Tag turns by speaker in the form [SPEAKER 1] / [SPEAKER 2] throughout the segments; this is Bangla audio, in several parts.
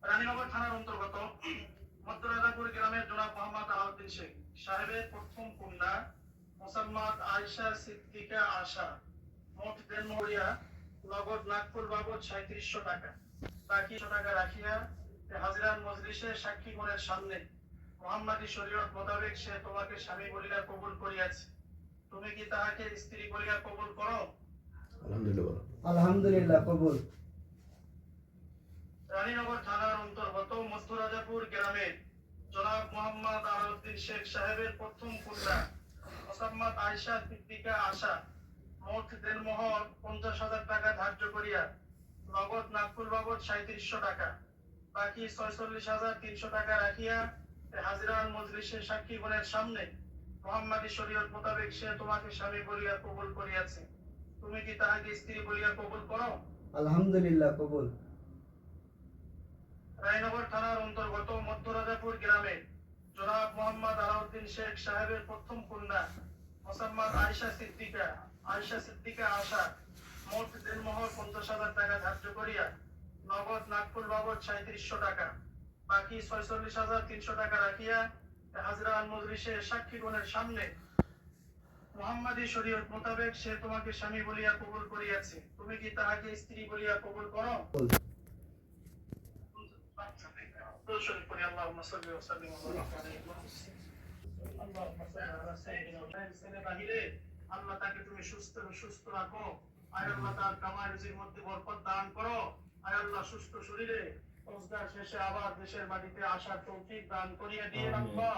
[SPEAKER 1] রানীনগর থানার অন্তর্গত মধ্যরাজাপুর গ্রামের জনাব মোহাম্মদ আলাউদ্দিন শেখ সাহেবের প্রথম কন্যা মোসাম্মদ আয়েশা সিদ্দিকা আশা মোট দেনমরিয়া নগদ নাগপুর বাবদ ৩৭০০ টাকা বাকি ১০০ টাকা রাখিয়া হাজিরান মজলিসে সাক্ষীগণের সামনে মুহাম্মাদী শরীয়ত মোতাবেক সে তোমাকে স্বামী বলিয়া কবুল করিয়াছে। তুমি কি তাহাকে স্ত্রী বলিয়া কবুল করো?
[SPEAKER 2] আলহামদুলিল্লাহ।
[SPEAKER 3] আলহামদুলিল্লাহ কবুল।
[SPEAKER 1] রানীনগর থানার অন্তর্গত মধ্যরাজাপুর গ্রামের জনাব মোহাম্মদ আলাউদ্দিন শেখ সাহেবের প্রথম কন্যা মোসাম্মদ আয়েশা সিদ্দিকা আশা মোট দেনমোহর ৫০,০০০ টাকা ধার্য করিয়া নগদ নাগপুর বাবদ ৩৭০০ টাকা বাকি ৪৬,৩০০ টাকা রাখিয়া হাজিরান মজলিসে সাক্ষীগণের সামনে মুহাম্মাদী শরীয়ত মোতাবেক সে তোমাকে স্বামী বলিয়া কবুল করিয়াছে। তুমি কি তাহাকে স্ত্রী বলিয়া কবুল করো?
[SPEAKER 3] আলহামদুলিল্লাহ কবুল।
[SPEAKER 1] রায়নগর থানার অন্তর্গত মধ্যরাজাপুর গ্রামে জনাব মোহাম্মদ আলাউদ্দিন শেখ সাহেবের প্রথম কন্যা মোসাম্মদ আয়েশা সিদ্দিকা আশা মোট দেনমোহর ৫০,০০০ টাকা ধার্য করিয়া নগদ নাগপুর বাবদ ৩৭০০ টাকা বাকি ৪৬,৩০০ টাকা রাখিয়া হাজরান মজলিসে সাক্ষীগণের সামনে মুহাম্মাদী শরীয়ত মোতাবেক সে তোমাকে স্বামী বলিয়া কবুল করিয়াছে। তুমি কি তাহাকে স্ত্রী বলিয়া কবুল করো? আল্লাহ তাকে তুমি সুস্থ রাখো। আয় আল্লাহ তার কামাই রুজির মধ্যে বরকত দান করো। আয় আল্লাহ সুস্থ শরীরে রোজগার শেষে আবার দেশের বাড়িতে আসার তৌফিক দান করিয়া দিয়ে আল্লাহ।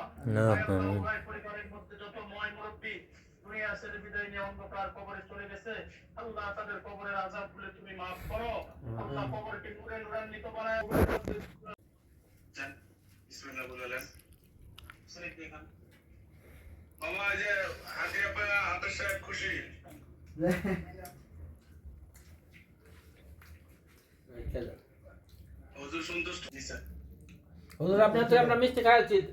[SPEAKER 1] আয় আল্লাহ উভয় পরিবারের মধ্যে যত ময় মুরব্বী দুনিয়া ছেড়ে বিদায় নিয়ে অন্ধকার কবরে চলে গেছে, আল্লাহ তাদের কবরের আযাব গুলো তুমি মাফ করো। আল্লাহ কবরকে নূরে নূরান্বিত বানায়। বিসমিল্লাহ বলেন। শরীফ দেখান বাবা, যে হাতিয়া পায়া হাতের সাহেব খুশি। হুজুর সন্তুষ্ট। জি স্যার।
[SPEAKER 4] হুজুর আপনার তো আমরা মিষ্টি খাওয়া উচিত।